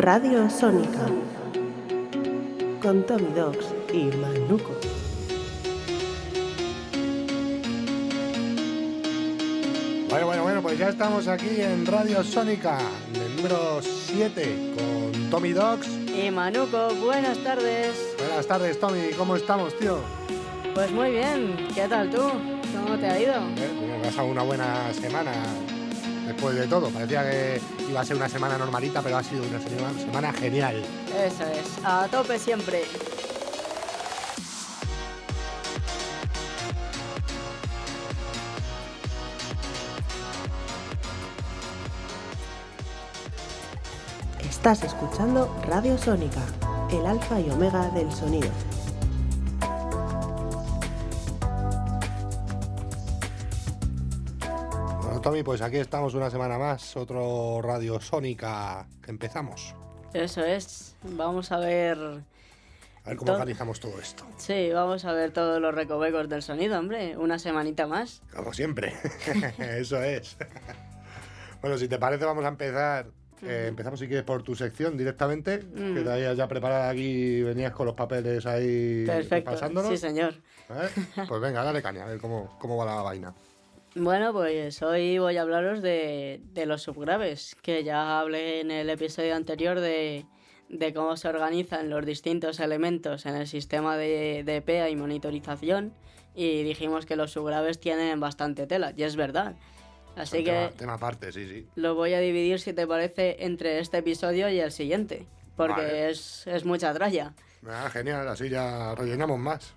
Radio Sónica con Tommy Dogs y Manuco. Bueno, pues ya estamos aquí en Radio Sónica, del número 7, con Tommy Dogs y Manuco. Buenas tardes. Buenas tardes, Tommy, ¿cómo estamos, tío? Pues muy bien, ¿qué tal tú? ¿Cómo te ha ido? Me ha pasado una buena semana después de todo. Parecía que iba a ser una semana normalita, pero ha sido una semana genial. Eso es, a tope siempre. Estás escuchando Radio Sónica, el alfa y omega del sonido. Bueno, Tommy, pues aquí estamos una semana más, otro Radio Sónica que empezamos. Eso es, vamos a ver... A ver cómo organizamos todo esto. Sí, vamos a ver todos los recovecos del sonido, hombre, una semanita más. Como siempre, eso es. Bueno, si te parece vamos a empezar... empezamos si quieres por tu sección directamente, que te habías ya preparado aquí, venías con los papeles ahí. Perfecto, pasándolos. sí señor. Pues venga, dale caña, a ver cómo va la vaina. Bueno, pues hoy voy a hablaros de los subgraves, que ya hablé en el episodio anterior de cómo se organizan los distintos elementos en el sistema de PEA y monitorización, y dijimos que los subgraves tienen bastante tela, y es verdad. Así que tema aparte, sí. lo voy a dividir, si te parece, entre este episodio y el siguiente, porque vale. es mucha tralla. Genial, así ya rellenamos más.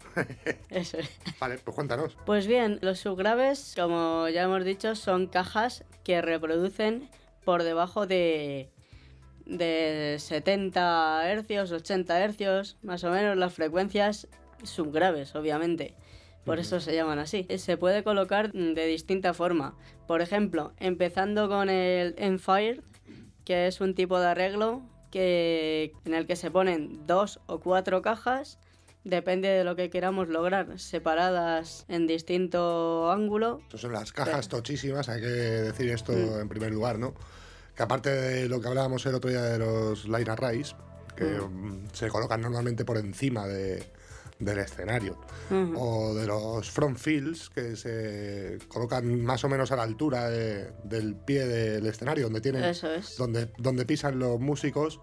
Eso es. Vale, pues cuéntanos. Pues bien, los subgraves, como ya hemos dicho, son cajas que reproducen por debajo de 70 Hz, 80 Hz, más o menos las frecuencias subgraves, obviamente. Por eso se llaman así. Se puede colocar de distinta forma. Por ejemplo, empezando con el Enfire, que es un tipo de arreglo en el que se ponen 2 o 4 cajas, depende de lo que queramos lograr, separadas en distinto ángulo. Estas son las cajas tochísimas, hay que decir esto en primer lugar, ¿no? Que aparte de lo que hablábamos el otro día de los line arrays, que se colocan normalmente por encima del escenario, o de los front fields, que se colocan más o menos a la altura del pie del escenario, donde tienen, eso es. donde pisan los músicos.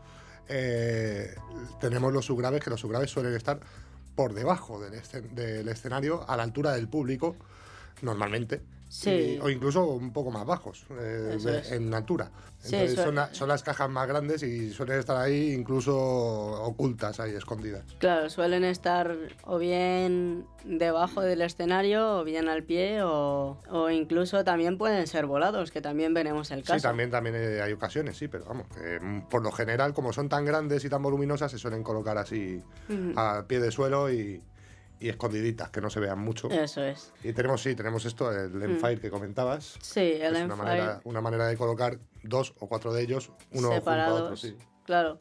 Tenemos los subgraves, que los subgraves suelen estar por debajo del escenario, a la altura del público, normalmente. Sí. O incluso un poco más bajos en altura. Entonces son las cajas más grandes y suelen estar ahí incluso ocultas, ahí escondidas. Claro, suelen estar o bien debajo del escenario o bien al pie, o incluso también pueden ser volados, que también veremos el caso. Sí, también hay ocasiones, sí, pero vamos, que por lo general, como son tan grandes y tan voluminosas, se suelen colocar así al pie de suelo y escondiditas, que no se vean mucho. Eso es. Y tenemos esto, el Enfire que comentabas. Sí, el Enfire. Una manera de colocar 2 o 4 de ellos, uno separados, junto a otro, sí. Claro.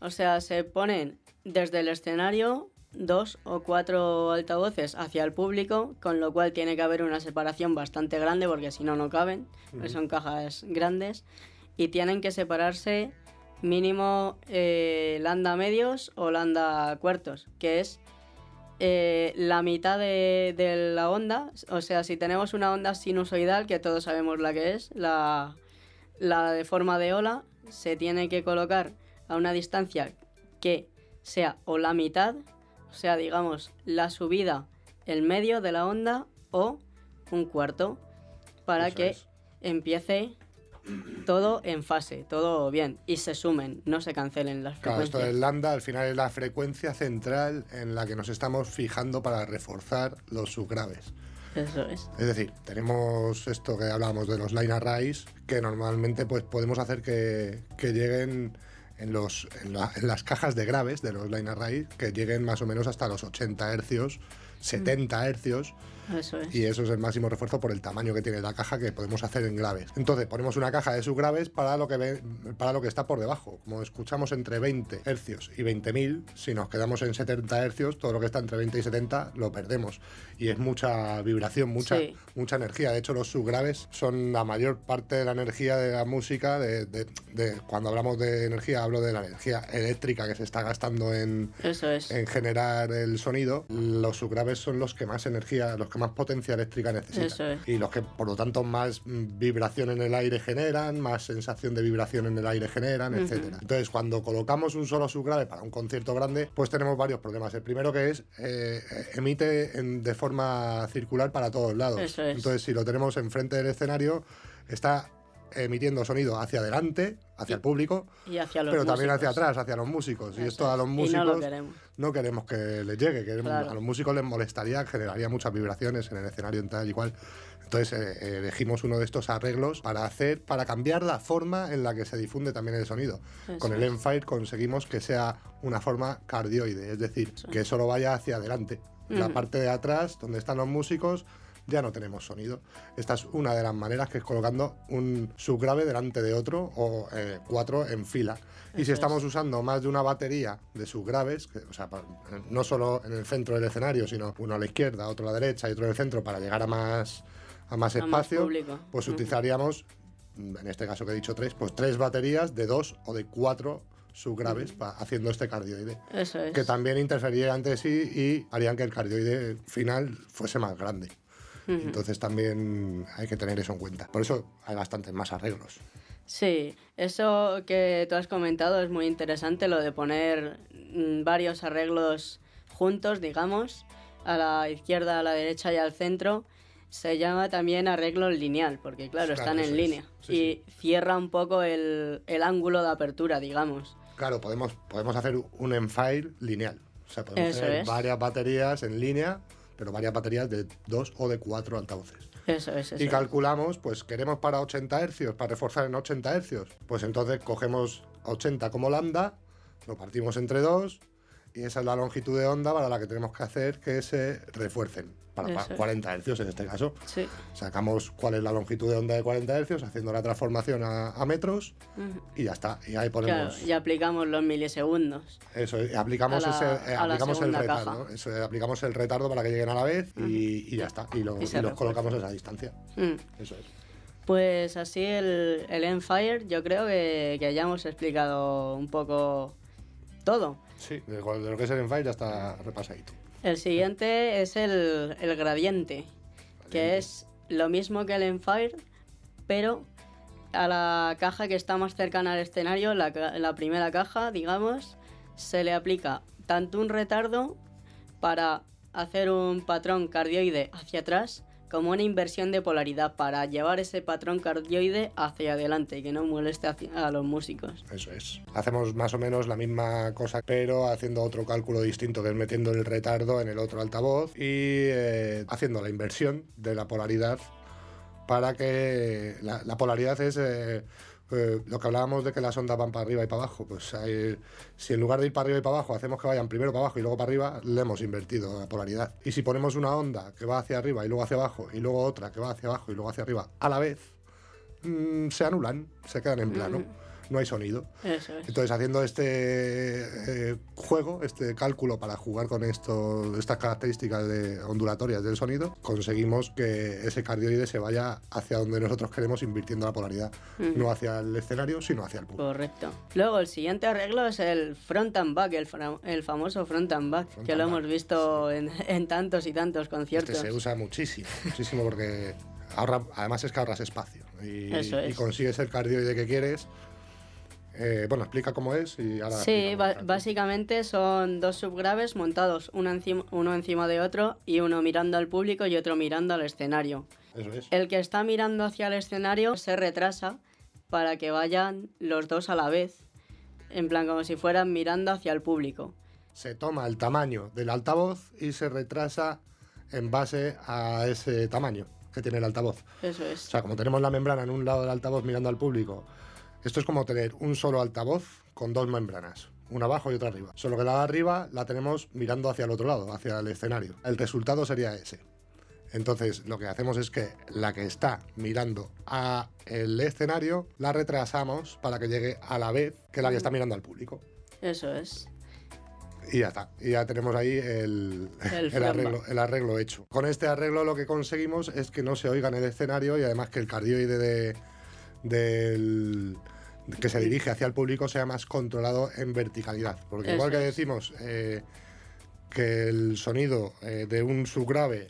O sea, se ponen desde el escenario 2 o 4 altavoces hacia el público, con lo cual tiene que haber una separación bastante grande, porque si no, no caben, son cajas grandes, y tienen que separarse mínimo lambda medios o lambda cuartos, que es la mitad de la onda. O sea, si tenemos una onda sinusoidal, que todos sabemos la que es, la de forma de ola, se tiene que colocar a una distancia que sea o la mitad, o sea, digamos, la subida, el medio de la onda, o un cuarto, para Eso que empiece todo en fase, todo bien, y se sumen, no se cancelen las frecuencias. Claro, esto del lambda al final es la frecuencia central en la que nos estamos fijando para reforzar los subgraves. Eso es. Es decir, tenemos esto que hablábamos de los line arrays, que normalmente pues podemos hacer que lleguen en las cajas de graves de los line arrays, que lleguen más o menos hasta los 80 hercios, 70 hercios. Eso es. Y eso es el máximo refuerzo por el tamaño que tiene la caja que podemos hacer en graves. Entonces ponemos una caja de subgraves para lo que está por debajo. Como escuchamos entre 20 hercios y 20.000, si nos quedamos en 70 hercios, todo lo que está entre 20 y 70 lo perdemos. Y es mucha vibración, mucha energía. De hecho, los subgraves son la mayor parte de la energía de la música. Cuando hablamos de energía hablo de la energía eléctrica que se está gastando en generar el sonido, los subgraves son los que más energía, los que más potencia eléctrica necesitan. Y los que, por lo tanto, más vibración en el aire generan, más sensación de vibración en el aire generan, etcétera. Entonces, cuando colocamos un solo subgrave para un concierto grande, pues tenemos varios problemas. El primero que es, emite de forma circular para todos lados. Entonces, si lo tenemos enfrente del escenario, está emitiendo sonido hacia adelante, hacia el público, y hacia los pero músicos. también hacia atrás, hacia los músicos. Y esto a los músicos no queremos que les llegue, a los músicos les molestaría, generaría muchas vibraciones en el escenario en tal y cual. Entonces elegimos uno de estos arreglos para cambiar la forma en la que se difunde también el sonido. Con el Endfire conseguimos que sea una forma cardioide, es decir, que solo vaya hacia adelante. La parte de atrás, donde están los músicos, ya no tenemos sonido. Esta es una de las maneras, que es colocando un subgrave delante de otro o 4 en fila. Y si estamos usando más de una batería de subgraves, o sea, no solo en el centro del escenario, sino uno a la izquierda, otro a la derecha y otro en el centro, para llegar a más espacio, pues utilizaríamos, en este caso que he dicho 3, pues 3 baterías de 2 o de 4 subgraves haciendo este cardioide. Que también interferirían entre sí y harían que el cardioide final fuese más grande. Entonces también hay que tener eso en cuenta. Por eso hay bastantes más arreglos. Sí, eso que tú has comentado es muy interesante, lo de poner varios arreglos juntos, digamos, a la izquierda, a la derecha y al centro. Se llama también arreglo lineal, porque claro, están en línea. Y cierra un poco el ángulo de apertura, digamos. Claro, podemos hacer un Endfire lineal. O sea, podemos tener varias baterías en línea, pero varias baterías de 2 o de 4 altavoces. Y calculamos, pues queremos para 80 hercios, para reforzar en 80 hercios. Pues entonces cogemos 80 como lambda, lo partimos entre 2, y esa es la longitud de onda para la que tenemos que hacer que se refuercen. Para 40 hercios en este caso. Sacamos cuál es la longitud de onda de 40 hercios, haciendo la transformación a metros, y ya está. Y ahí ponemos... Claro, y aplicamos los milisegundos. Eso, aplicamos el retardo. Aplicamos el retardo para que lleguen a la vez, y ya está. Y los colocamos a esa distancia. Eso es. Pues así el Endfire, yo creo que ya hemos explicado un poco todo. Sí, de lo que es el Endfire ya está repasadito. El siguiente es el gradiente, que es lo mismo que el Endfire, pero a la caja que está más cercana al escenario, la primera caja, digamos, se le aplica tanto un retardo para hacer un patrón cardioide hacia atrás, como una inversión de polaridad para llevar ese patrón cardioide hacia adelante y que no moleste a los músicos. Eso es. Hacemos más o menos la misma cosa, pero haciendo otro cálculo distinto, que es metiendo el retardo en el otro altavoz y haciendo la inversión de la polaridad para que la polaridad es lo que hablábamos de que las ondas van para arriba y para abajo. Pues si en lugar de ir para arriba y para abajo hacemos que vayan primero para abajo y luego para arriba, le hemos invertido la polaridad. Y si ponemos una onda que va hacia arriba y luego hacia abajo, y luego otra que va hacia abajo y luego hacia arriba a la vez, se anulan, se quedan en plano. No hay sonido. Eso es. Entonces, haciendo este juego, este cálculo para jugar con estas características ondulatorias del sonido, conseguimos que ese cardioide se vaya hacia donde nosotros queremos, invirtiendo la polaridad. No hacia el escenario, sino hacia el público. Correcto. Luego, el siguiente arreglo es el front and back, el famoso front and back, que lo hemos visto en tantos y tantos conciertos. Se usa muchísimo, porque además es que ahorras espacio. Y consigues el cardioide que quieres. Bueno, explica cómo es y ahora... Sí, básicamente son 2 subgraves montados uno encima de otro, y uno mirando al público y otro mirando al escenario. Eso es. El que está mirando hacia el escenario se retrasa para que vayan los dos a la vez, en plan como si fueran mirando hacia el público. Se toma el tamaño del altavoz y se retrasa en base a ese tamaño que tiene el altavoz. Eso es. O sea, como tenemos la membrana en un lado del altavoz mirando al público, esto es como tener un solo altavoz con 2 membranas, una abajo y otra arriba. Solo que la de arriba la tenemos mirando hacia el otro lado, hacia el escenario. El resultado sería ese. Entonces, lo que hacemos es que la que está mirando al escenario la retrasamos para que llegue a la vez que la que está mirando al público. Eso es. Y ya está. Y ya tenemos ahí el arreglo hecho. Con este arreglo lo que conseguimos es que no se oiga en el escenario, y además que el cardioide del que se dirige hacia el público sea más controlado en verticalidad. Porque igual que decimos que el sonido de un subgrave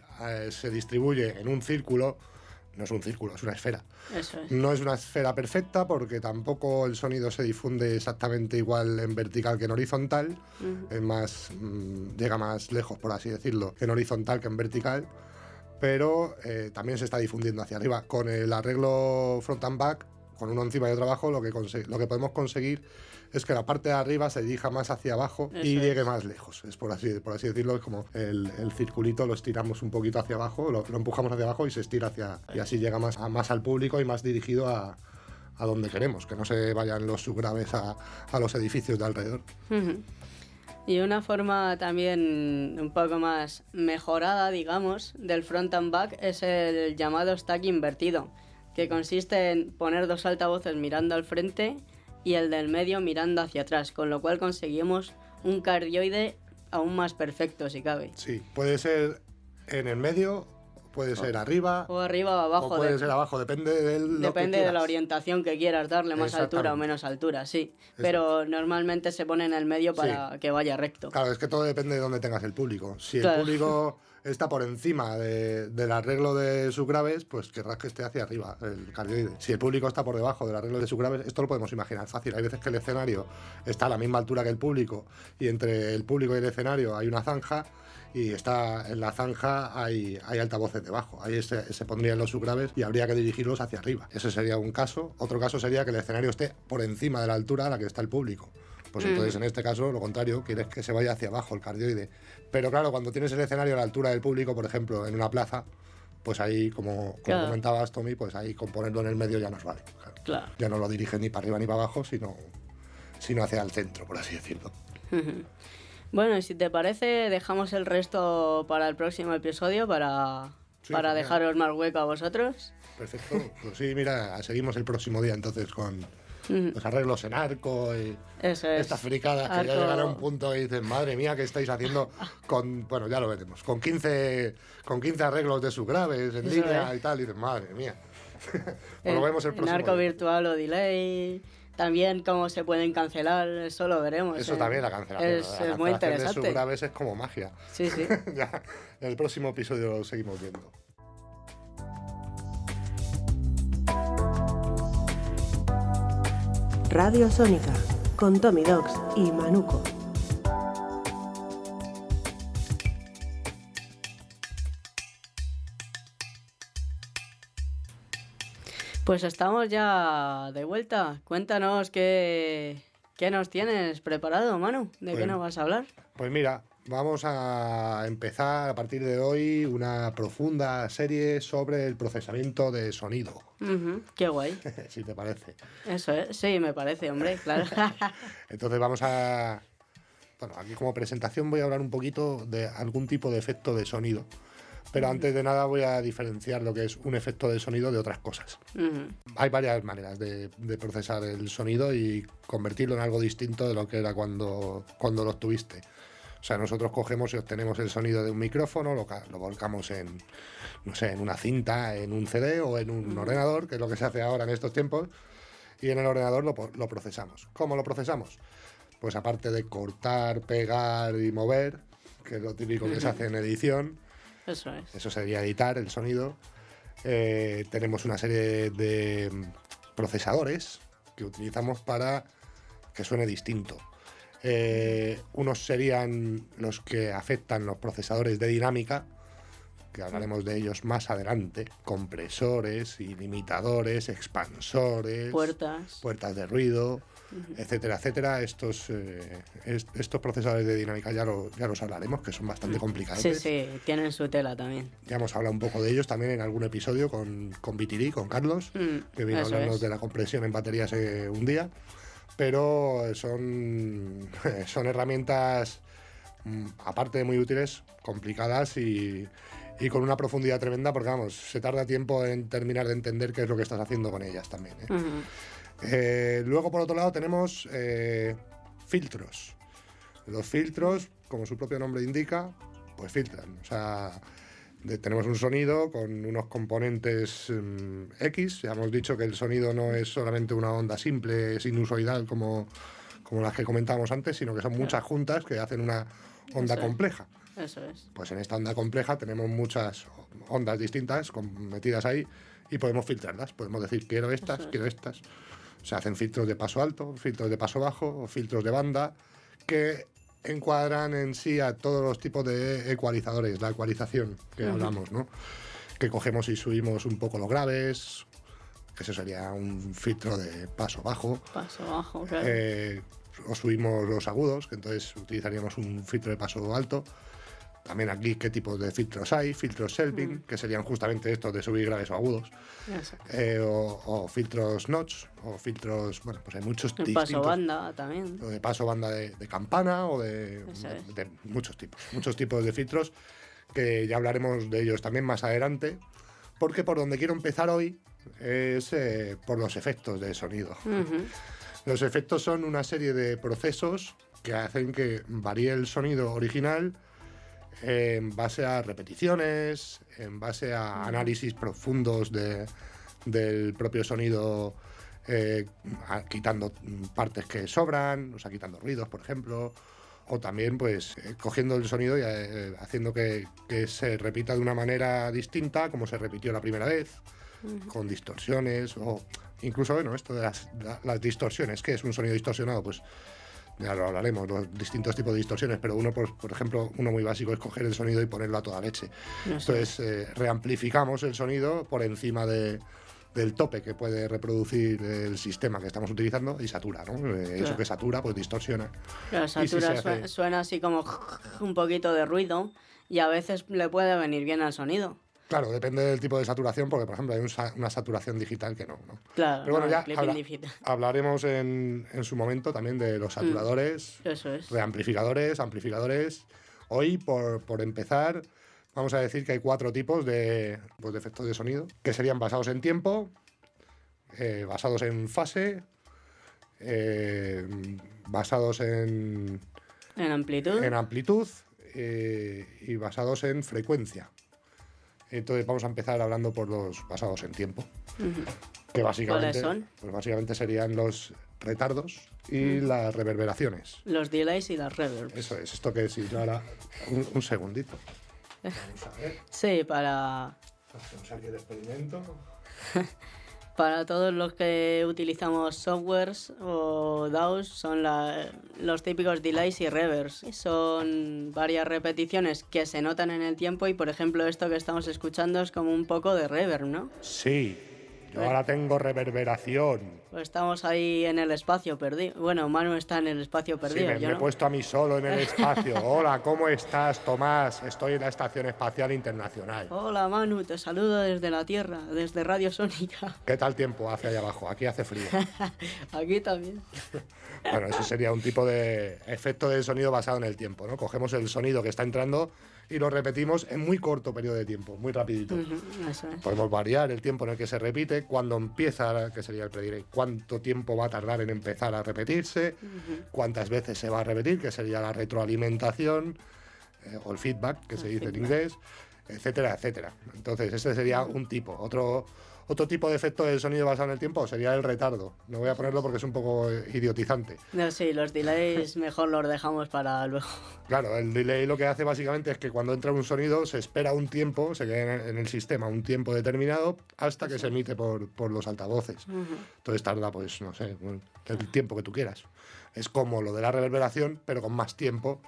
se distribuye en un círculo, no es un círculo, es una esfera. Eso es. No es una esfera perfecta porque tampoco el sonido se difunde exactamente igual en vertical que en horizontal. Es más, llega más lejos, por así decirlo, en horizontal que en vertical. Pero también se está difundiendo hacia arriba. Con el arreglo front and back, con uno encima y otro abajo, lo que podemos conseguir es que la parte de arriba se dirija más hacia abajo y llegue más lejos. Es por así decirlo, es como el circulito lo estiramos un poquito hacia abajo, lo empujamos hacia abajo y se estira y así llega más al público y más dirigido a donde queremos, que no se vayan los subgraves a los edificios de alrededor. Y una forma también un poco más mejorada, digamos, del front and back es el llamado stack invertido, que consiste en poner dos altavoces mirando al frente y el del medio mirando hacia atrás, con lo cual conseguimos un cardioide aún más perfecto, si cabe. Sí, puede ser en el medio, puede ser arriba o arriba o abajo, o puede ser abajo, depende de la orientación que quieras darle, más altura o menos altura, sí. Pero normalmente se pone en el medio para que vaya recto. Claro, es que todo depende de dónde tengas el público. Si el público está por encima del arreglo de subgraves, pues querrás que esté hacia arriba el cardioide. Si el público está por debajo del arreglo de subgraves, esto lo podemos imaginar fácil. Hay veces que el escenario está a la misma altura que el público y entre el público y el escenario hay una zanja y en la zanja hay altavoces debajo. Ahí se pondrían los subgraves y habría que dirigirlos hacia arriba. Ese sería un caso. Otro caso sería que el escenario esté por encima de la altura a la que está el público. Pues entonces, en este caso, lo contrario, quieres que se vaya hacia abajo el cardioide. Pero claro, cuando tienes el escenario a la altura del público, por ejemplo, en una plaza, pues ahí, como comentabas, Tommy, pues ahí con ponerlo en el medio ya nos vale. Claro. Ya no lo diriges ni para arriba ni para abajo, sino hacia el centro, por así decirlo. Bueno, y si te parece, dejamos el resto para el próximo episodio para dejaros más hueco a vosotros. Perfecto. Pues sí, mira, seguimos el próximo día entonces con los arreglos en arco y estas fricadas que ya llegan a un punto y dices, madre mía, ¿qué estáis haciendo? Bueno, ya lo veremos. Con 15 arreglos de subgraves en línea y tal, y dices, madre mía. Pues lo vemos el próximo en arco día. virtual o delay. También cómo se pueden cancelar, eso lo veremos. Eso también, la cancelación. Es muy interesante. De subgraves es como magia. Sí, sí. Ya, en el próximo episodio lo seguimos viendo. Radio Sónica, con Tommy Dogs y Manuco. Pues estamos ya de vuelta. Cuéntanos qué nos tienes preparado, Manu. ¿De qué nos vas a hablar? Pues mira, vamos a empezar a partir de hoy una profunda serie sobre el procesamiento de sonido. Qué guay. Si te parece. Eso es, sí, me parece, hombre, claro. Entonces vamos a... Bueno, aquí como presentación voy a hablar un poquito de algún tipo de efecto de sonido. Pero antes de nada voy a diferenciar lo que es un efecto de sonido de otras cosas. Hay varias maneras de procesar el sonido y convertirlo en algo distinto de lo que era cuando lo obtuviste. O sea, nosotros cogemos y obtenemos el sonido de un micrófono, lo volcamos en una cinta, en un CD o en un ordenador, que es lo que se hace ahora en estos tiempos, y en el ordenador lo procesamos. ¿Cómo lo procesamos? Pues aparte de cortar, pegar y mover, que es lo típico que se hace en edición, eso sería editar el sonido, tenemos una serie de procesadores que utilizamos para que suene distinto. Unos serían los que afectan los procesadores de dinámica, que hablaremos de ellos más adelante, compresores, ilimitadores, expansores, puertas de ruido, etcétera, etcétera. Estos procesadores de dinámica ya los hablaremos, que son bastante complicados. Sí, tienen su tela también. Ya hemos hablado un poco de ellos también en algún episodio con BTD, con Carlos, que vino a hablarnos de la compresión en baterías un día. Pero son herramientas, aparte de muy útiles, complicadas y con una profundidad tremenda, porque vamos, se tarda tiempo en terminar de entender qué es lo que estás haciendo con ellas también. Luego, por otro lado, tenemos filtros. Los filtros, como su propio nombre indica, pues filtran. O sea, tenemos un sonido con unos componentes X. Ya hemos dicho que el sonido no es solamente una onda simple, sinusoidal, como las que comentábamos antes, sino que son muchas juntas que hacen una onda compleja. Eso es. Pues en esta onda compleja tenemos muchas ondas distintas metidas ahí y podemos filtrarlas. Podemos decir, quiero estas, quiero estas. Se hacen filtros de paso alto, filtros de paso bajo, o filtros de banda, que encuadran en sí a todos los tipos de ecualizadores, la ecualización que hablamos, ¿no? Que cogemos y subimos un poco los graves, que eso sería un filtro de paso bajo. Paso bajo, claro. O subimos los agudos, que entonces utilizaríamos un filtro de paso alto. También aquí qué tipos de filtros hay, filtros Kelvin, que serían justamente estos de subir graves o agudos, o filtros notch, o filtros, bueno, pues hay muchos el distintos. paso banda también. O de paso banda de campana, o de muchos tipos de filtros, que ya hablaremos de ellos también más adelante, porque por donde quiero empezar hoy es por los efectos de sonido. Los efectos son una serie de procesos que hacen que varíe el sonido original en base a repeticiones, en base a análisis profundos del propio sonido, quitando partes que sobran, o sea, quitando ruidos, por ejemplo, o también pues cogiendo el sonido y haciendo que se repita de una manera distinta como se repitió la primera vez, con distorsiones, o incluso, bueno, esto de las distorsiones. ¿Qué es un sonido distorsionado? Pues ya lo hablaremos, los distintos tipos de distorsiones, pero uno, por ejemplo, uno muy básico es coger el sonido y ponerlo a toda leche. Entonces, reamplificamos el sonido por encima del tope que puede reproducir el sistema que estamos utilizando y satura, ¿no? Eso que satura, pues distorsiona. Claro, satura, suena así como un poquito de ruido y a veces le puede venir bien al sonido. Claro, depende del tipo de saturación, porque, por ejemplo, hay una saturación digital que no. Claro, pero bueno, ya hablaremos en su momento también de los saturadores, eso es. Reamplificadores, amplificadores. Hoy, por empezar, vamos a decir que hay 4 tipos de efectos de sonido, que serían basados en tiempo, basados en fase, basados en amplitud y basados en frecuencia. Entonces vamos a empezar hablando por los basados en tiempo, que básicamente, ¿cuáles son? Pues básicamente serían los retardos y las reverberaciones. Los delays y las reverbs. Eso es, esto que si yo ahora un segundito. Vamos a ver. Sí, para... Hacemos aquí el experimento. Para todos los que utilizamos softwares o DAWs son los típicos delays y reverbs. Son varias repeticiones que se notan en el tiempo y, por ejemplo, esto que estamos escuchando es como un poco de reverb, ¿no? Sí, yo ahora tengo reverberación. Pues estamos ahí en el espacio perdido. Bueno, Manu está en el espacio perdido. Sí, me he puesto a mí solo en el espacio. Hola, ¿cómo estás, Tomás? Estoy en la Estación Espacial Internacional. Hola, Manu, te saludo desde la Tierra, desde Radio Sónica. ¿Qué tal tiempo hace allá abajo? Aquí hace frío. Aquí también. Bueno, ese sería un tipo de efecto de sonido basado en el tiempo, ¿no? Cogemos el sonido que está entrando y lo repetimos en muy corto periodo de tiempo, muy rapidito. Eso es. Podemos variar el tiempo en el que se repite, cuándo empieza, que sería el predelay, cuánto tiempo va a tardar en empezar a repetirse, cuántas veces se va a repetir, que sería la retroalimentación, o el feedback, que se dice en inglés, etcétera, etcétera. Entonces, ese sería un tipo. Otro tipo de efecto del sonido basado en el tiempo sería el retardo. No voy a ponerlo porque es un poco idiotizante. No, sí, los delays mejor los dejamos para luego. Claro, el delay lo que hace básicamente es que cuando entra un sonido se espera un tiempo, se queda en el sistema un tiempo determinado hasta que se emite por los altavoces. Entonces tarda, pues, no sé, el tiempo que tú quieras. Es como lo de la reverberación, pero con más tiempo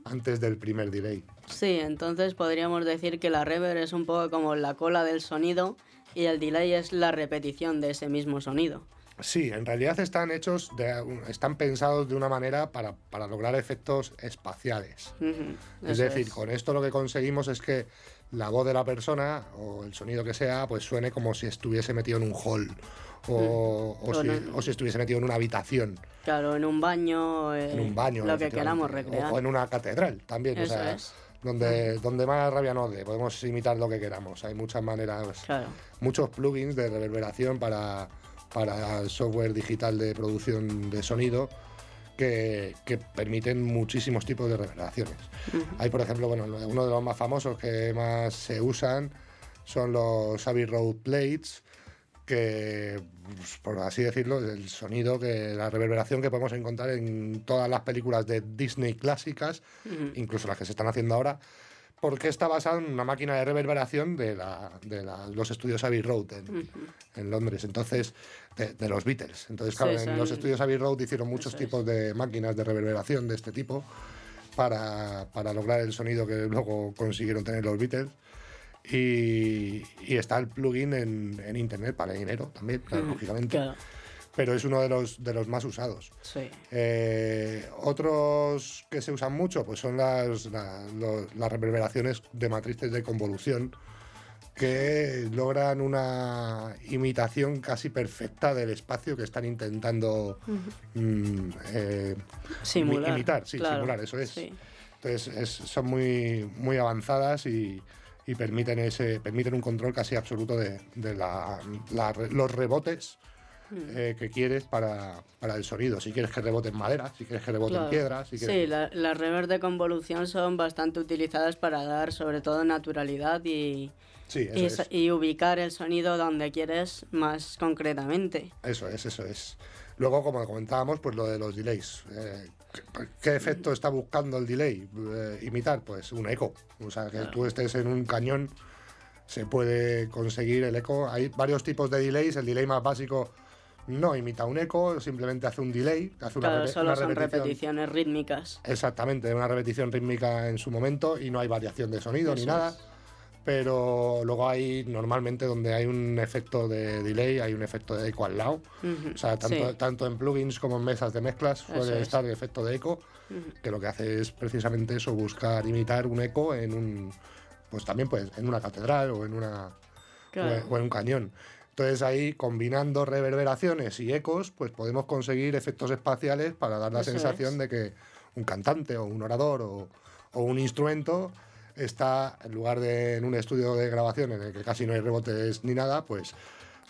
antes del primer delay. Sí, entonces podríamos decir que la reverb es un poco como la cola del sonido y el delay es la repetición de ese mismo sonido. Sí, en realidad están pensados de una manera para lograr efectos espaciales. Es decir, con esto lo que conseguimos es que la voz de la persona o el sonido que sea, pues suene como si estuviese metido en un hall o si estuviese metido en una habitación. Claro, en un baño, lo que queramos recrear. O en una catedral también. Eso o sea, es. Donde más rabia nos dé, podemos imitar lo que queramos. Hay muchas maneras, muchos plugins de reverberación para el software digital de producción de sonido que permiten muchísimos tipos de reverberaciones. Hay, por ejemplo, bueno, uno de los más famosos que más se usan son los Abbey Road Plates, que, pues, por así decirlo, es el sonido, la reverberación que podemos encontrar en todas las películas de Disney clásicas, incluso las que se están haciendo ahora, porque está basado en una máquina de reverberación de los estudios Abbey Road en Londres, entonces, de los Beatles. Entonces, claro, en los estudios Abbey Road hicieron muchos tipos de máquinas de reverberación de este tipo para lograr el sonido que luego consiguieron tener los Beatles. Y está el plugin en internet para dinero también, claro, lógicamente. Claro. Pero es uno de los más usados. Sí. Otros que se usan mucho pues son las reverberaciones de matrices de convolución, que logran una imitación casi perfecta del espacio que están intentando simular. Imitar. Sí, claro. Simular, eso es. Sí. Entonces son muy, muy avanzadas y permiten un control casi absoluto de los rebotes que quieres para el sonido. Si quieres que rebote en madera, si quieres que rebote en piedra. Sí, las reverbs de convolución son bastante utilizadas para dar sobre todo naturalidad y ubicar el sonido donde quieres más concretamente. Eso es. Luego, como comentábamos, pues lo de los delays. ¿Qué efecto está buscando el delay? Imitar, pues un eco. O sea, que tú estés en un cañón, se puede conseguir el eco. Hay varios tipos de delays. El delay más básico no imita un eco, simplemente hace un delay. Solo son repeticiones rítmicas. Exactamente, una repetición rítmica en su momento y no hay variación de sonido ni nada. Pero luego hay, normalmente, donde hay un efecto de delay, hay un efecto de eco al lado. O sea, tanto en plugins como en mesas de mezclas suele estar el efecto de eco, que lo que hace es precisamente eso, buscar imitar un eco pues también en una catedral o en un cañón. Entonces ahí, combinando reverberaciones y ecos, pues podemos conseguir efectos espaciales para dar la sensación de que un cantante o un orador o un instrumento está, en lugar de en un estudio de grabación en el que casi no hay rebotes ni nada, pues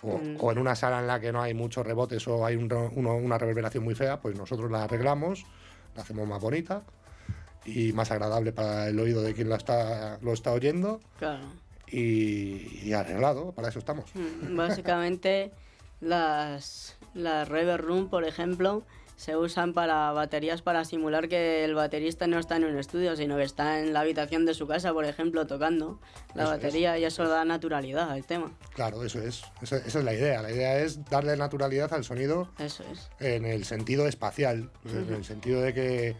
o en una sala en la que no hay muchos rebotes o hay una reverberación muy fea, pues nosotros la arreglamos, la hacemos más bonita y más agradable para el oído de quien lo está oyendo. Claro. Y arreglado, para eso estamos. Básicamente las reverb room, por ejemplo, se usan para baterías para simular que el baterista no está en un estudio, sino que está en la habitación de su casa, por ejemplo, tocando la batería, y eso da naturalidad al tema. Claro, eso es. Esa es la idea. La idea es darle naturalidad al sonido. Eso es. En el sentido espacial, en el sentido de que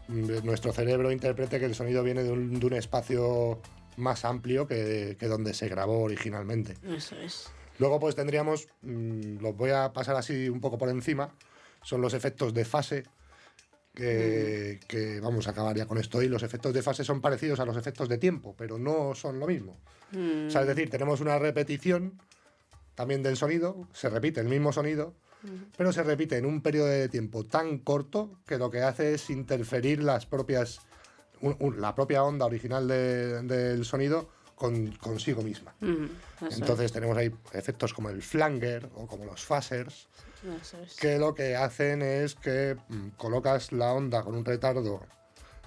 nuestro cerebro interprete que el sonido viene de un espacio más amplio que donde se grabó originalmente. Eso es. Luego pues tendríamos, los voy a pasar así un poco por encima, son los efectos de fase, que vamos a acabar ya con esto. Y los efectos de fase son parecidos a los efectos de tiempo, pero no son lo mismo. O sea, es decir, tenemos una repetición también del sonido, se repite el mismo sonido, pero se repite en un periodo de tiempo tan corto que lo que hace es interferir la propia onda original del sonido consigo misma. Entonces tenemos ahí efectos como el flanger o como los phasers, que lo que hacen es que colocas la onda con un retardo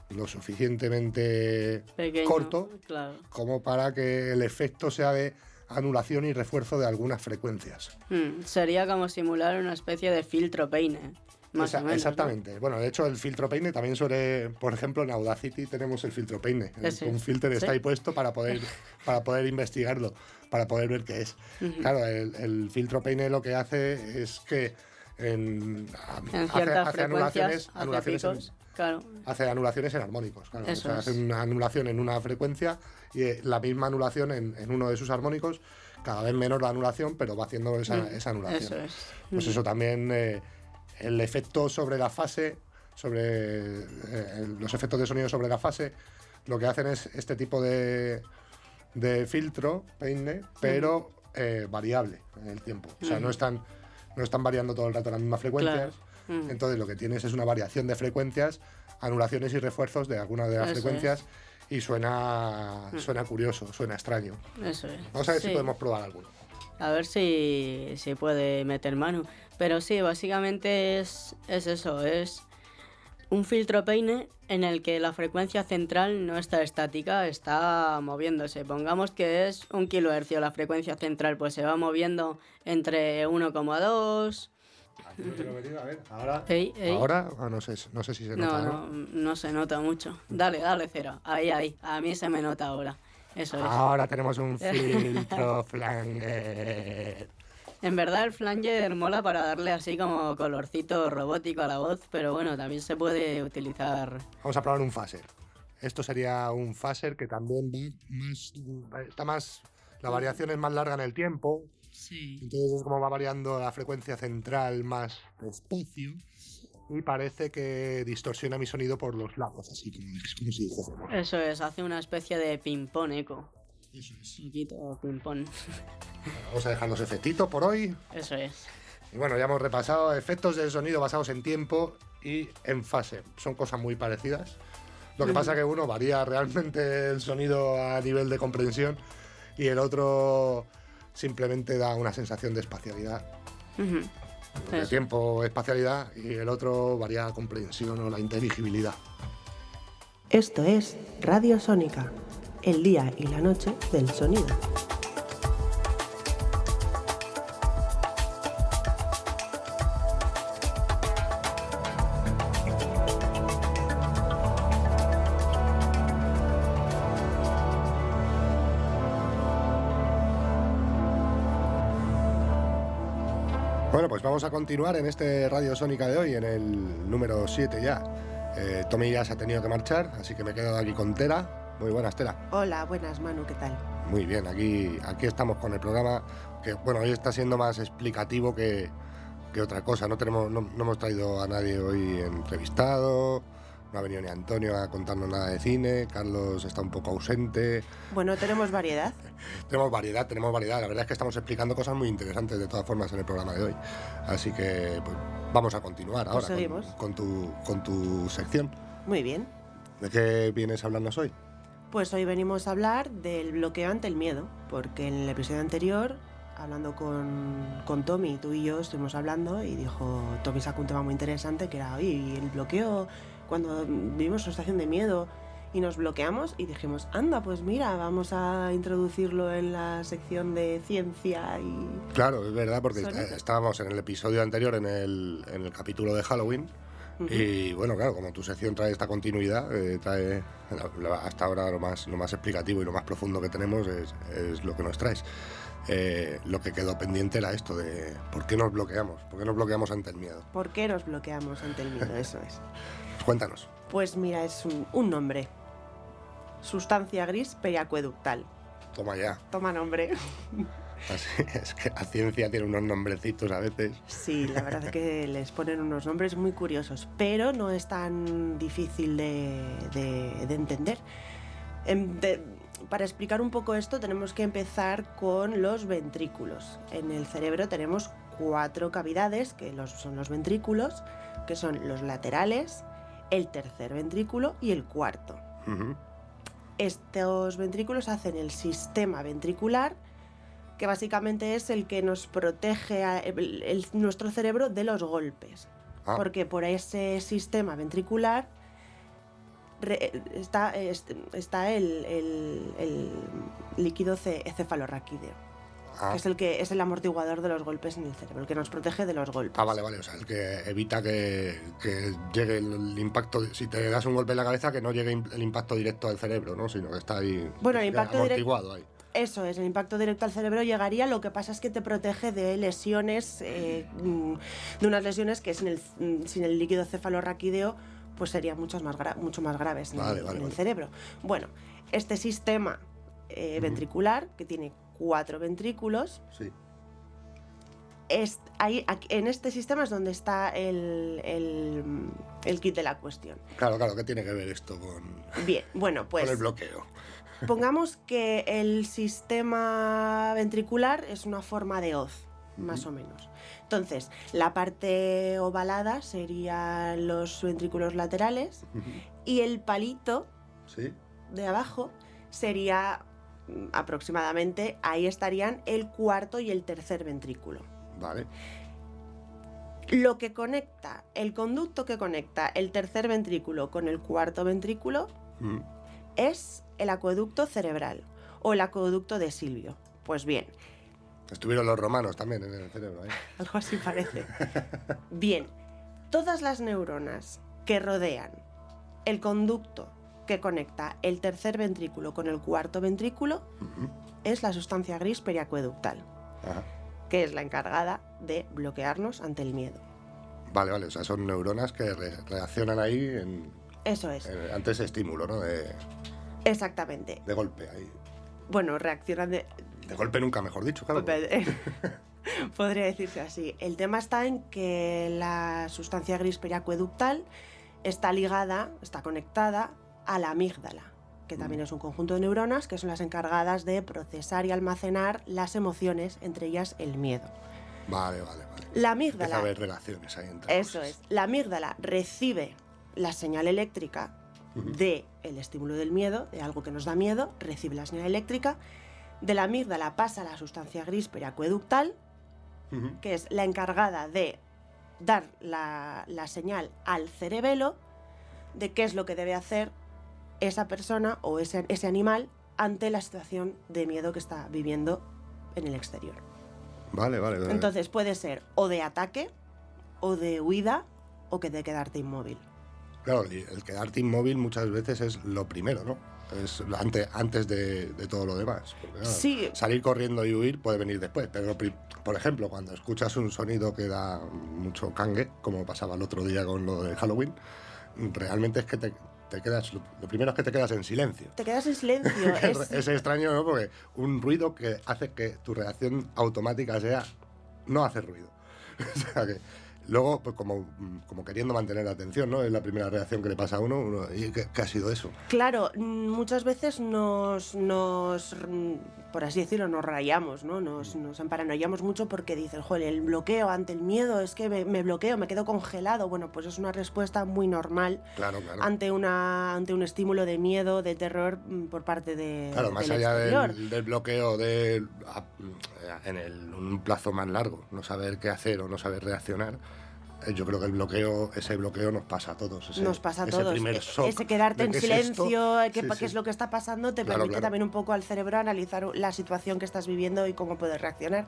lo suficientemente pequeño, corto, claro, como para que el efecto sea de anulación y refuerzo de algunas frecuencias. Sería como simular una especie de filtro peine. Más o menos, exactamente. ¿no? Bueno, de hecho, el filtro peine también suele, por ejemplo, en Audacity tenemos el filtro peine. Un filtro está ahí puesto para poder investigarlo, para poder ver qué es. Claro, el filtro peine lo que hace es que hace anulaciones claro. Hace anulaciones en armónicos. Claro. Eso hace una anulación en una frecuencia y la misma anulación en uno de sus armónicos, cada vez menos la anulación, pero va haciendo esa anulación. Eso es. Pues eso también... el efecto sobre la fase, los efectos de sonido sobre la fase, lo que hacen es este tipo de filtro, peine, pero variable en el tiempo. O sea, no están variando todo el rato las mismas frecuencias. Claro. Entonces lo que tienes es una variación de frecuencias, anulaciones y refuerzos de algunas de las frecuencias. Y suena curioso, suena extraño. Eso es. Vamos a ver si podemos probar alguno. A ver si puede meter mano. Pero sí, básicamente es eso, es Un filtro peine en el que la frecuencia central no está estática, está moviéndose. Pongamos que es 1 kHz la frecuencia central, pues se va moviendo entre 1,2. Aquí lo tengo metido, a ver, ahora. Ey. Ahora, no sé si se nota. No se nota mucho. Dale, cero. Ahí. A mí se me nota ahora. Eso es. Ahora tenemos un filtro flanger. En verdad el flanger mola para darle así como colorcito robótico a la voz, pero bueno, también se puede utilizar. Vamos a probar un phaser. Esto sería un phaser que también está más. La variación es más larga en el tiempo. Sí. Entonces es como va variando la frecuencia central más despacio. Y parece que distorsiona mi sonido por los lados, así como si dijésemos. Eso es, hace una especie de ping-pong eco. Eso es. Chiquito ping-pong. Vamos a dejar los efectitos por hoy. Eso es. Y bueno, ya hemos repasado efectos del sonido basados en tiempo y en fase. Son cosas muy parecidas. Lo que pasa es que uno varía realmente el sonido a nivel de comprensión y el otro simplemente da una sensación de espacialidad. De tiempo, espacialidad, y el otro varía la comprensión o la inteligibilidad. Esto es Radio Sónica, el día y la noche del sonido. Bueno, pues vamos a continuar en este Radio Sónica de hoy, en el número 7 ya. Tommy ya se ha tenido que marchar, así que me he quedado aquí con Tera. Muy buenas, Tera. Hola, buenas, Manu, ¿qué tal? Muy bien, aquí estamos con el programa, que bueno, hoy está siendo más explicativo que otra cosa. No hemos traído a nadie hoy entrevistado, no ha venido ni Antonio a contarnos nada de cine, Carlos está un poco ausente. Bueno, tenemos variedad. Tenemos variedad. La verdad es que estamos explicando cosas muy interesantes de todas formas en el programa de hoy. Así que pues, vamos a continuar Pues ahora seguimos. con tu sección. Muy bien. ¿De qué vienes a hablarnos hoy? Pues hoy venimos a hablar del bloqueo ante el miedo, porque en el episodio anterior, hablando con Tommy, tú y yo estuvimos hablando y dijo, Tommy sacó un tema muy interesante que era, oye, el bloqueo, cuando vivimos una situación de miedo y nos bloqueamos, y dijimos, anda, pues mira, vamos a introducirlo en la sección de ciencia y... Claro, es verdad, porque Sonido. estábamos en el episodio anterior, en el capítulo de Halloween. Y bueno, claro, como tu sección trae esta continuidad, trae hasta ahora lo más explicativo y lo más profundo que tenemos es lo que nos traes. Lo que quedó pendiente era esto de ¿por qué nos bloqueamos ante el miedo? ¿Por qué nos bloqueamos ante el miedo? Eso es. Pues cuéntanos. Pues mira, es un nombre. Sustancia gris periacueductal. Toma ya. Toma nombre. Así, es que la ciencia tiene unos nombrecitos a veces. Sí, la verdad es que les ponen unos nombres muy curiosos, pero no es tan difícil de entender. Para explicar un poco esto tenemos que empezar con los ventrículos. En el cerebro tenemos 4 cavidades, que son los ventrículos, que son los laterales, el tercer ventrículo y el cuarto. Uh-huh. Estos ventrículos hacen el sistema ventricular, que básicamente es el que nos protege nuestro cerebro de los golpes. Porque por ese sistema ventricular está el líquido cefalorraquídeo, que es el amortiguador de los golpes en el cerebro, el que nos protege de los golpes. Vale, o sea, el que evita que llegue el impacto, si te das un golpe en la cabeza, que no llegue el impacto directo al cerebro, ¿no? Sino que está ahí, bueno, el impacto amortiguado ahí. Eso es, el impacto directo al cerebro llegaría, lo que pasa es que te protege de lesiones, de unas lesiones que sin el líquido cefalorraquídeo pues serían mucho más graves en el cerebro. Bueno, este sistema ventricular, que tiene 4 ventrículos, sí. En este sistema es donde está el kit de la cuestión. Claro, ¿qué tiene que ver esto con, bien, bueno, pues, con el bloqueo? Pongamos que el sistema ventricular es una forma de hoz, más o menos. Entonces, la parte ovalada serían los ventrículos laterales y el palito de abajo sería aproximadamente, ahí estarían el cuarto y el tercer ventrículo. Vale. Lo que conecta, el conducto que conecta el tercer ventrículo con el cuarto ventrículo es el acueducto cerebral o el acueducto de Silvio. Pues bien. Estuvieron los romanos también en el cerebro, ¿eh? Algo así parece. Bien, todas las neuronas que rodean el conducto que conecta el tercer ventrículo con el cuarto ventrículo es la sustancia gris periacueductal. Ajá. Que es la encargada de bloquearnos ante el miedo. Vale, o sea, son neuronas que reaccionan ahí Eso es. ante ese estímulo, ¿no? Exactamente. De golpe ahí. Bueno, reaccionan de... De golpe nunca, mejor dicho, claro. Podría decirse así. El tema está en que la sustancia gris periacueductal está ligada, está conectada a la amígdala, que también es un conjunto de neuronas que son las encargadas de procesar y almacenar las emociones, entre ellas el miedo. Vale. La amígdala... Empieza a haber relaciones ahí entre Eso cosas. es. La amígdala recibe la señal eléctrica del estímulo del miedo, de algo que nos da miedo, recibe la señal eléctrica. De la amígdala pasa la sustancia gris periacueductal, que es la encargada de dar la señal al cerebelo de qué es lo que debe hacer esa persona o ese animal ante la situación de miedo que está viviendo en el exterior. Vale. Entonces puede ser o de ataque, o de huida, o que de quedarte inmóvil. Claro, el quedarte inmóvil muchas veces es lo primero, ¿no? Es antes de todo lo demás. Porque, claro, Sí. Salir corriendo y huir puede venir después, pero por ejemplo, cuando escuchas un sonido que da mucho cangue, como pasaba el otro día con lo de Halloween, realmente es que te quedas, lo primero es que te quedas en silencio. Te quedas en silencio. Es extraño, ¿no? Porque un ruido que hace que tu reacción automática sea no hacer ruido. O sea que luego, pues como queriendo mantener la atención, ¿no? Es la primera reacción que le pasa a uno. ¿Y qué ha sido eso? Claro, muchas veces nos por así decirlo, nos rayamos, ¿no? Nos emparanoiamos mucho porque dices, joder, el bloqueo ante el miedo, es que me bloqueo, me quedo congelado. Bueno, pues es una respuesta muy normal Claro. ante un estímulo de miedo, de terror por parte de Claro, más del allá exterior. del bloqueo en un plazo más largo, no saber qué hacer o no saber reaccionar, yo creo que ese bloqueo nos pasa a todos. Nos pasa a ese todos. Primer shock Ese quedarte de en qué es silencio, esto. qué es lo que está pasando, te Claro, permite también un poco al cerebro analizar la situación que estás viviendo y cómo puedes reaccionar.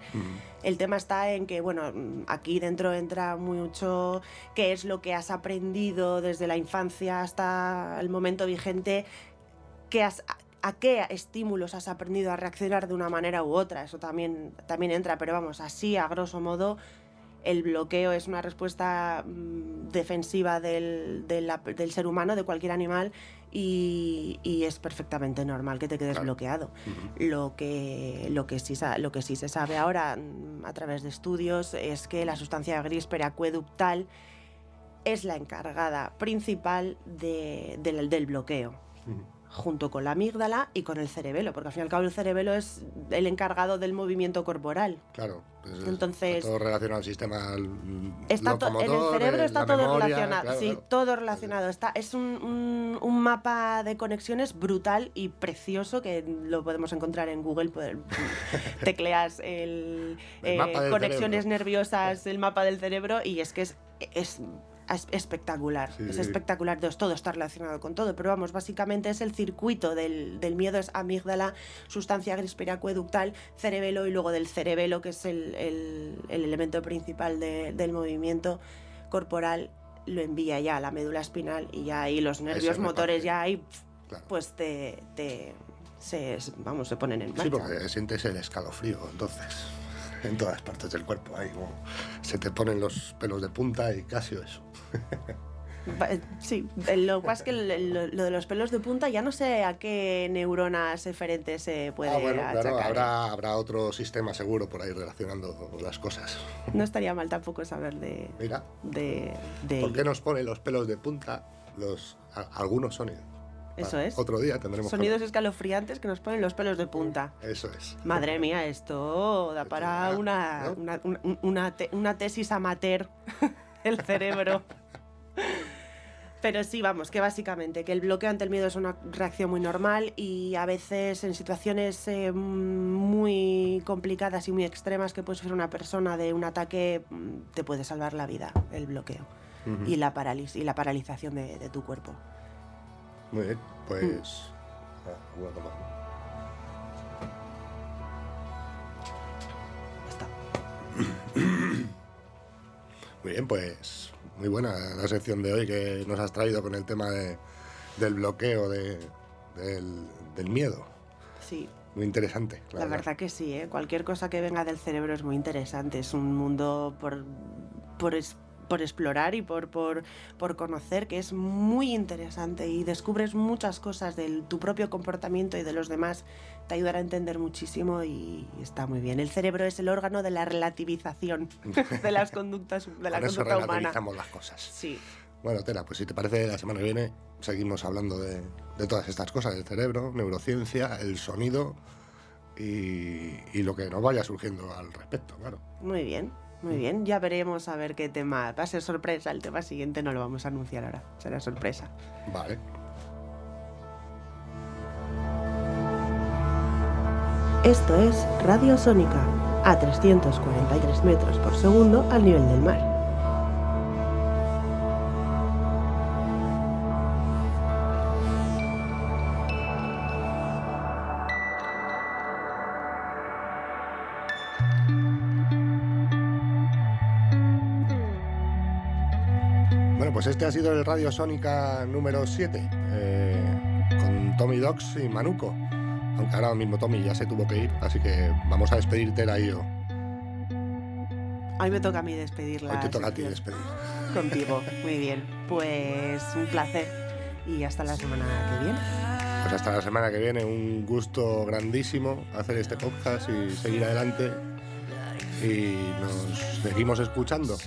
El tema está en que, bueno, aquí dentro entra mucho qué es lo que has aprendido desde la infancia hasta el momento vigente, a qué estímulos has aprendido a reaccionar de una manera u otra. Eso también entra, pero vamos, así a grosso modo, el bloqueo es una respuesta defensiva del ser humano, de cualquier animal, y es perfectamente normal que te quedes bloqueado. Lo que sí se sabe ahora a través de estudios es que la sustancia gris periacueductal es la encargada principal del bloqueo. Junto con la amígdala y con el cerebelo, porque al fin y al cabo el cerebelo es el encargado del movimiento corporal. Claro, pues entonces está todo relacionado al sistema en el locomotor, cerebro está la todo memoria, relacionado, claro, sí, claro. todo relacionado. Es un mapa de conexiones brutal y precioso que lo podemos encontrar en Google. Tecleas El mapa del conexiones cerebro. nerviosas, el mapa del cerebro, y es que es espectacular, Sí. es espectacular. Entonces, todo está relacionado con todo, pero vamos, básicamente es el circuito del miedo, es amígdala, sustancia gris periacueductal, cerebelo, y luego del cerebelo, que es el elemento principal del movimiento corporal, lo envía ya a la médula espinal, y ya ahí los nervios motores ya ahí, Claro. pues se ponen en marcha. Sí, porque sientes el escalofrío, entonces, en todas partes del cuerpo. Ahí como se te ponen los pelos de punta y casi eso. Sí, lo que pasa es que lo de los pelos de punta ya no sé a qué neuronas eferentes se puede Bueno, claro, achacar. habrá otro sistema seguro por ahí relacionando las cosas. No estaría mal tampoco saber Mira, de ¿por qué ello. nos ponen los pelos de punta algunos sonidos? Eso es. Otro día tendremos Sonidos escalofriantes que nos ponen los pelos de punta. Eso es. Madre mía, esto da para una tesis amateur, el cerebro. Pero sí, vamos, que básicamente que el bloqueo ante el miedo es una reacción muy normal y a veces en situaciones muy complicadas y muy extremas que puede sufrir una persona de un ataque, te puede salvar la vida el bloqueo y la paralización de tu cuerpo. Muy bien, pues... voy a tomar. Muy bien, pues muy buena la sección de hoy que nos has traído con el tema del bloqueo del miedo. Sí. Muy interesante. La verdad que sí, ¿eh? Cualquier cosa que venga del cerebro es muy interesante. Es un mundo por explorar y por conocer, que es muy interesante y descubres muchas cosas de tu propio comportamiento y de los demás. Te ayudará a entender muchísimo y está muy bien. El cerebro es el órgano de la relativización de las conductas, de la conducta humana. Relativizamos las cosas. Sí. Bueno, Tela, pues si te parece, la semana que viene seguimos hablando de todas estas cosas, del cerebro, neurociencia, el sonido y lo que nos vaya surgiendo al respecto, claro. Muy bien. Muy bien, ya veremos a ver qué tema. Va a ser sorpresa, el tema siguiente no lo vamos a anunciar ahora, será sorpresa. Vale. Esto es Radio Sónica, a 343 metros por segundo al nivel del mar. Pues este ha sido el Radio Sónica número 7, con Tommy Docs y Manuco. Aunque ahora mismo Tommy ya se tuvo que ir, así que vamos a despedirte y yo. Hoy me toca a mí despedirla. Hoy te toca a ti despedir. Contigo, muy bien. Pues un placer y hasta la semana que viene. Pues hasta la semana que viene, un gusto grandísimo hacer este podcast y seguir adelante. Y nos seguimos escuchando.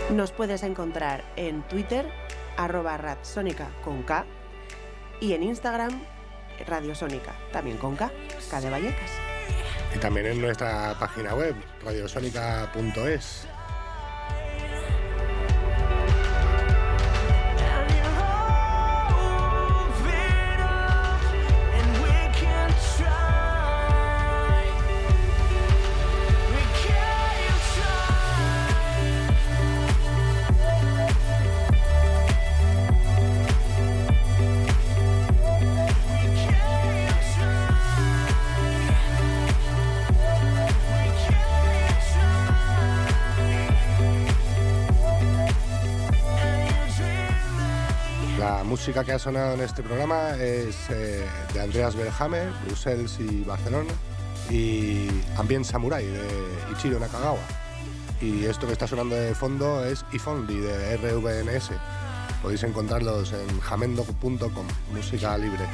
Nos puedes encontrar en Twitter, @RadSónica con K, y en Instagram, Radiosónica, también con K de Vallecas. Y también en nuestra página web, radiosónica.es. La música que ha sonado en este programa es de Andreas Belhammer, Brussels y Barcelona, y Ambient Samurai de Ichiro Nakagawa. Y esto que está sonando de fondo es If Only de RVNS. Podéis encontrarlos en jamendo.com, música libre.